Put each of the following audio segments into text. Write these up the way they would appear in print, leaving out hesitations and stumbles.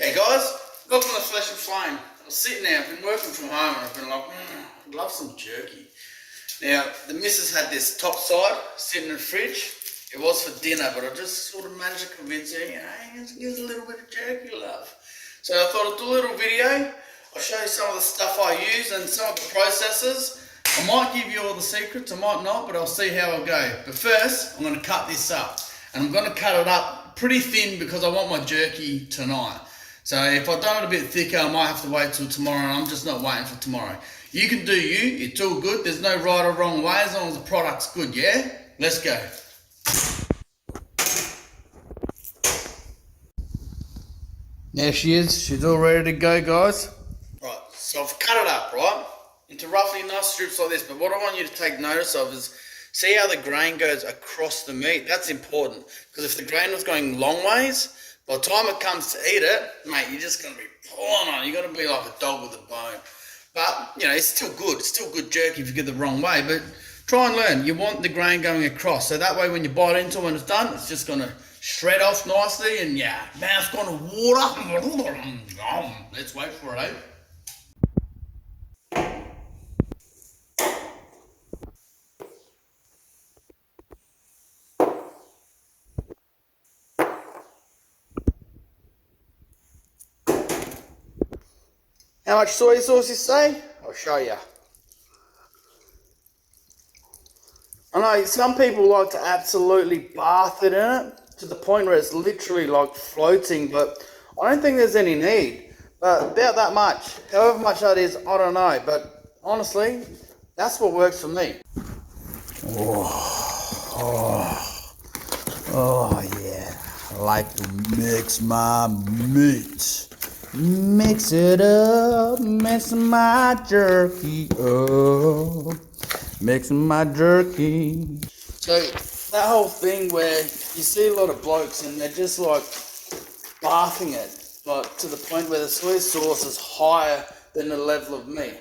Hey guys, welcome to Flesh and Flame. I was sitting there, I've been working from home and I've been like, I'd love some jerky. Now, the missus had this top side sitting in the fridge. It was for dinner, but I just sort of managed to convince her, hey, here's a little bit of jerky, love. So I thought I'd do a little video. I'll show you some of the stuff I use and some of the processes. I might give you all the secrets, I might not, but I'll see how I go. But first, I'm going to cut this up. And I'm going to cut it up pretty thin because I want my jerky tonight. So if I've done it a bit thicker, I might have to wait till tomorrow, and I'm just not waiting for tomorrow. You can do you, it's all good. There's no right or wrong way as long as the product's good, yeah? Let's go. There she is, she's all ready to go, guys. Right, so I've cut it up, right? Into roughly nice strips like this, but what I want you to take notice of is, see how the grain goes across the meat? That's important, because if the grain was going long ways, by the time it comes to eat it, mate, you're just going to be pulling on it. You're going to be like a dog with a bone. But, you know, it's still good. It's still good jerky if you get the wrong way. But try and learn. You want the grain going across. So that way when you bite into it when it's done, it's just going to shred off nicely. And, yeah, mouth's going to water. Let's wait for it, eh? How much soy sauce you say? I'll show you. I know some people like to absolutely bath it in it to the point where it's literally like floating, but I don't think there's any need. But about that much, however much that is, I don't know. But honestly, that's what works for me. Oh yeah, I like to mix my meat. Mix it up, mix my jerky up, mixing my jerky. So that whole thing where you see a lot of blokes and they're just like bathing it, like to the point where the soy sauce is higher than the level of meat.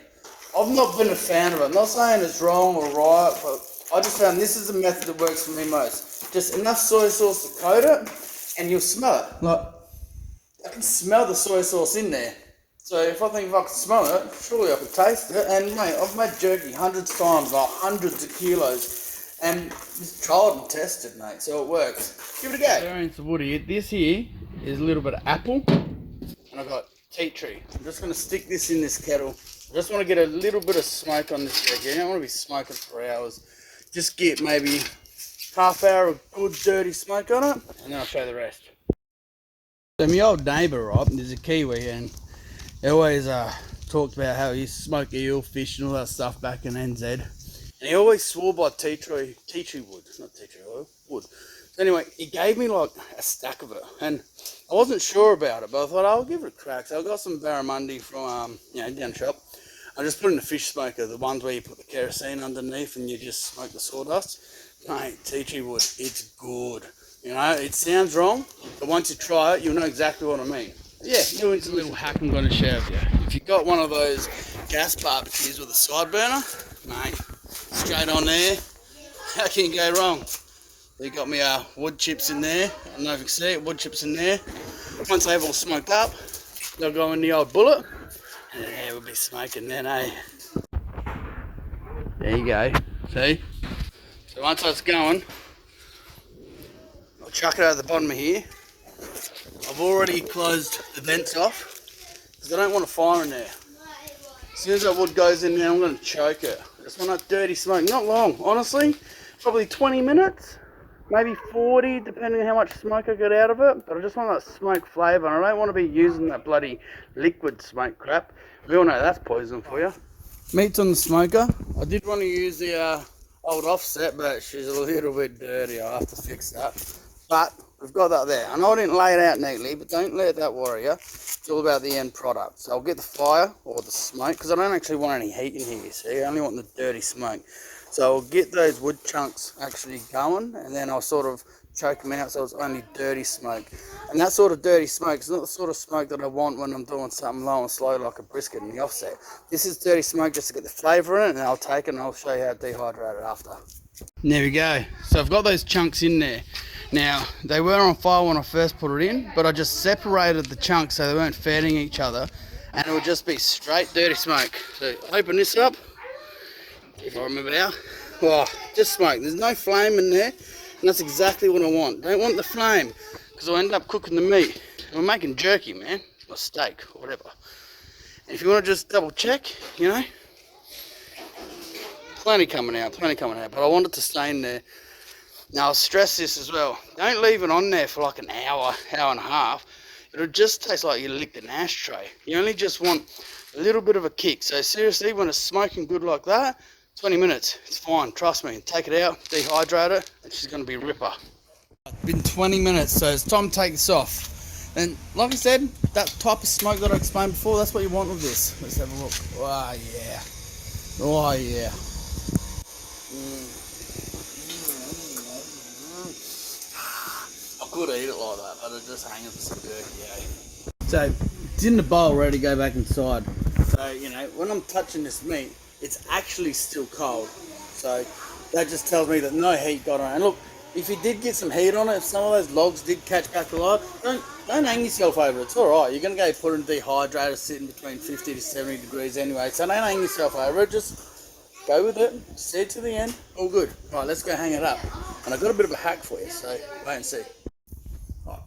I've not been a fan of it. I'm not saying it's wrong or right, but I just found this is the method that works for me most. Just enough soy sauce to coat it, and you'll smell it. Like, I can smell the soy sauce in there. So if I can smell it, surely I can taste it. And mate, I've made jerky hundreds of times, like hundreds of kilos. And it's tried and tested, mate, so it works. Give it a go. Variants of Woody. This here is a little bit of apple. And I've got tea tree. I'm just going to stick this in this kettle. I just want to get a little bit of smoke on this jerky. I don't want to be smoking for hours. Just get maybe half hour of good dirty smoke on it. And then I'll show you the rest. So my old neighbour, right, there's a Kiwi, and he always talked about how he used to smoke eel, fish and all that stuff back in NZ. And he always swore by tea tree wood, not tea tree oil, wood. So anyway, he gave me like a stack of it, and I wasn't sure about it, but I thought I'll give it a crack. So I got some barramundi from, down shop. I just put in a fish smoker, the ones where you put the kerosene underneath and you just smoke the sawdust. Mate, tea tree wood, it's good. You know, it sounds wrong, but once you try it, you'll know exactly what I mean. Yeah, doing a little hack I'm going to share with you. If you've got one of those gas barbecues with a side burner, mate, straight on there, how can you go wrong? They got me wood chips in there. I don't know if you can see it, wood chips in there. Once they've all smoked up, they'll go in the old bullet, and yeah, we'll be smoking then, eh? There you go, see? So once that's going, I'll chuck it out the bottom of here. I've already closed the vents off because I don't want a fire in there. As soon as that wood goes in there, I'm going to choke it. I just want that dirty smoke. Not long, honestly. Probably 20 minutes, maybe 40, depending on how much smoke I get out of it. But I just want that smoke flavour, and I don't want to be using that bloody liquid smoke crap. We all know that's poison for you. Meat's on the smoker. I did want to use the old offset, but she's a little bit dirty. I'll have to fix that. But we've got that there. I know I didn't lay it out neatly, but don't let that worry you. It's all about the end product. So I'll get the fire or the smoke, because I don't actually want any heat in here, you see. I only want the dirty smoke. So I'll get those wood chunks actually going, and then I'll sort of choke them out so it's only dirty smoke. And that sort of dirty smoke is not the sort of smoke that I want when I'm doing something low and slow like a brisket in the offset. This is dirty smoke just to get the flavour in it, and then I'll take it and I'll show you how to dehydrate it after. There we go. So I've got those chunks in there. Now, they were on fire when I first put it in, but I just separated the chunks so they weren't feeding each other, and it would just be straight dirty smoke. So open this up, if I remember how. Oh, just smoke. There's no flame in there, and that's exactly what I want. Don't want the flame, because I'll end up cooking the meat. We're making jerky, man, or steak, or whatever. And if you want to just double check, you know, plenty coming out, but I want it to stay in there. Now I'll stress this as well, don't leave it on there for like an hour, hour and a half. It'll just taste like you licked an ashtray. You only just want a little bit of a kick. So seriously, when it's smoking good like that, 20 minutes, it's fine, trust me. Take it out, dehydrate it, and she's going to be a ripper. It's been 20 minutes, so it's time to take this off. And like I said, that type of smoke that I explained before, that's what you want with this. Let's have a look. Oh yeah. Oh yeah. I could eat it like that, but it just hangs for some jerky, eh? So it's in the bowl, ready to go back inside. So, you know, when I'm touching this meat, it's actually still cold. So that just tells me that no heat got on it. And look, if you did get some heat on it, if some of those logs did catch back alive, don't hang yourself over it. It's alright. You're going to go put it in a dehydrator sitting between 50 to 70 degrees anyway. So don't hang yourself over it. Just go with it. See it to the end. All good. Right, let's go hang it up. And I've got a bit of a hack for you, so wait and see. Right.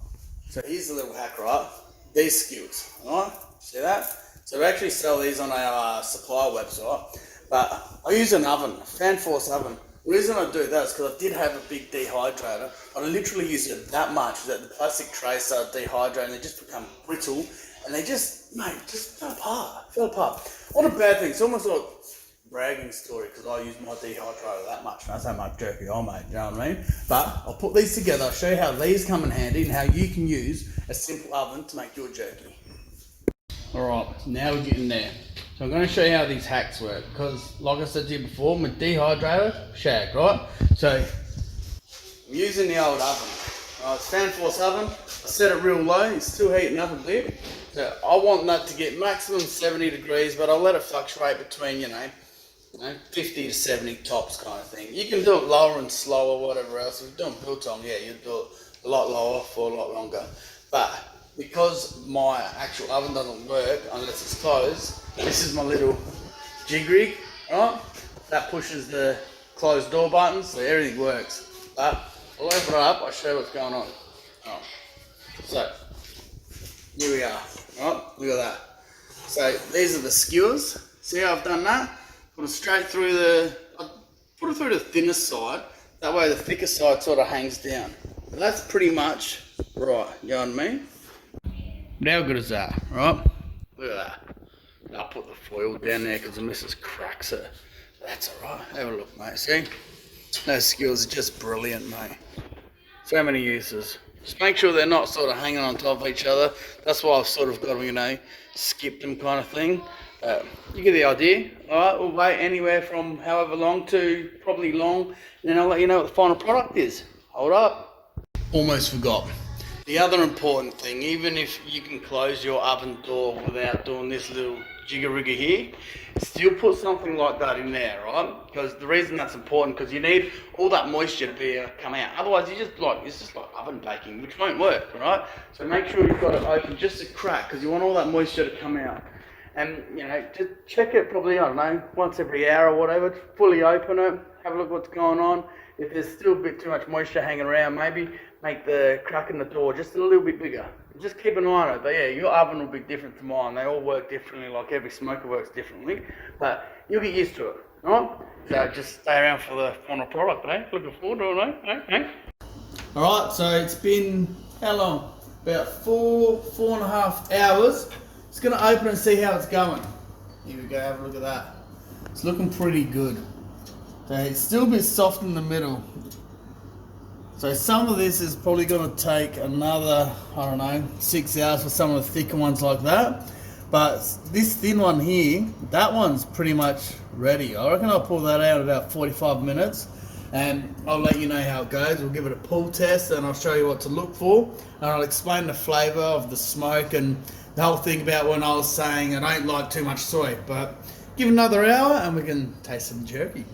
So here's the little hack, right? These skewers, alright? See that? So we actually sell these on our supplier website, but I use an oven, a fan force oven. The reason I do that is because I did have a big dehydrator. I literally use it that much that the plastic trays start dehydrating, they just become brittle, and they just, mate, just fell apart. What a bad thing. It's almost like a bragging story because I use my dehydrator that much. That's how much jerky I make, you know what I mean? But I'll put these together, I'll show you how these come in handy and how you can use a simple oven to make your jerky. Alright, now we're getting there. So I'm going to show you how these hacks work, because like I said to you before, my dehydrator, shag, right? So I'm using the old oven. It's fan force oven. I set it real low, it's still heating up a bit. So I want that to get maximum 70 degrees, but I'll let it fluctuate between, you know, 50 to 70 tops kind of thing. You can do it lower and slower, whatever else. If you're doing biltong, yeah, you do it a lot lower for a lot longer. But because my actual oven doesn't work unless it's closed, this is my little jig rig, right? That pushes the closed door buttons, so everything works. But I'll open it up, I'll show you what's going on. Right. So, here we are, right? Look at that. So these are the skewers. See how I've done that? Put it straight through put it through the thinner side. That way the thicker side sort of hangs down. But that's pretty much right, you know what I mean? But how good is that, right? Look at that. I'll put the foil down there because the missus cracks it. That's alright. Have a look, mate. See? Those skewers are just brilliant, mate. So many uses. Just make sure they're not sort of hanging on top of each other. That's why I've sort of got to, you know, skip them kind of thing. You get the idea. Alright, we'll wait anywhere from however long to probably long. And then I'll let you know what the final product is. Hold up. Almost forgot. The other important thing, even if you can close your oven door without doing this little jigger-rigger here, still put something like that in there, right? Because the reason that's important, because you need all that moisture to come out. Otherwise, it's just like oven baking, which won't work, right? So make sure you've got it open just a crack, because you want all that moisture to come out. And, you know, just check it probably, I don't know, once every hour or whatever, fully open it, have a look what's going on. If there's still a bit too much moisture hanging around, maybe make the crack in the door just a little bit bigger. Just keep an eye on it. But yeah, your oven will be different to mine. They all work differently, like every smoker works differently. But you'll get used to it, alright? So just stay around for the final product, eh? Looking forward to it, eh? Alright, so it's been, how long? About 4.5 hours. Just going to open and see how it's going. Here we go, have a look at that. It's looking pretty good. So it's still a bit soft in the middle. So some of this is probably going to take another, I don't know, 6 hours for some of the thicker ones like that. But this thin one here, that one's pretty much ready. I reckon I'll pull that out in about 45 minutes. And I'll let you know how it goes. We'll give it a pull test and I'll show you what to look for. And I'll explain the flavour of the smoke and the whole thing about when I was saying I don't like too much soy. But give it another hour and we can taste some jerky.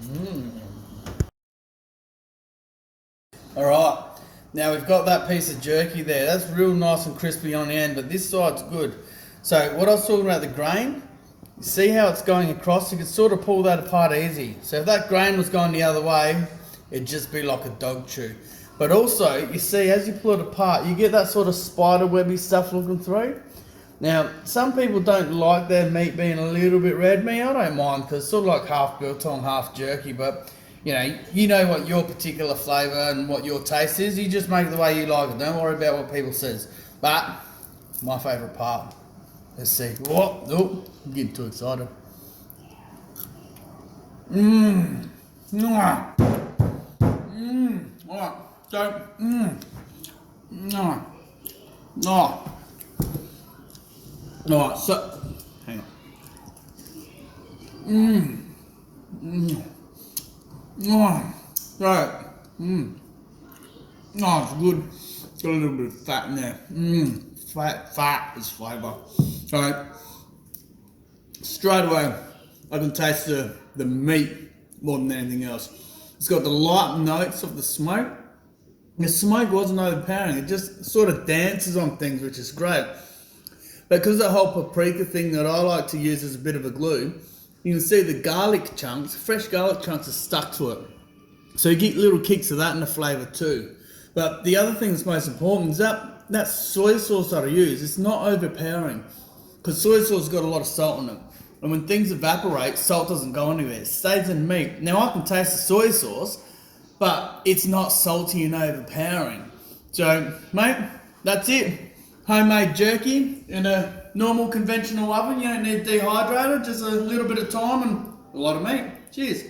Alright, Now we've got that piece of jerky there. That's real nice and crispy on the end, but this side's good. So what I was talking about, the grain, you see how it's going across? You can sort of pull that apart easy. So if that grain was going the other way, it'd just be like a dog chew. But also, you see, as you pull it apart, you get that sort of spider webby stuff looking through. Now, some people don't like their meat being a little bit red. Me, I don't mind, because it's sort of like half biltong, half jerky, but you know what your particular flavour and what your taste is. You just make it the way you like it. Don't worry about what people says. But my favourite part. Let's see. Whoa, oh, I'm getting too excited. Alright. So, Alright, so hang on. Right. Oh, it's good. Got a little bit of fat in there. Fat is flavour. Alright. Straight away, I can taste the meat more than anything else. It's got the light notes of the smoke. The smoke wasn't overpowering. It just sort of dances on things, which is great. But because the whole paprika thing that I like to use as a bit of a glue, you can see the garlic chunks, fresh garlic chunks are stuck to it. So you get little kicks of that in the flavour too. But the other thing that's most important is that soy sauce that I use, it's not overpowering. Because soy sauce has got a lot of salt in it. And when things evaporate, salt doesn't go anywhere. It stays in meat. Now I can taste the soy sauce, but it's not salty and overpowering. So, mate, that's it. Homemade jerky in a normal conventional oven. You don't need dehydrator, just a little bit of time and a lot of meat. Cheers.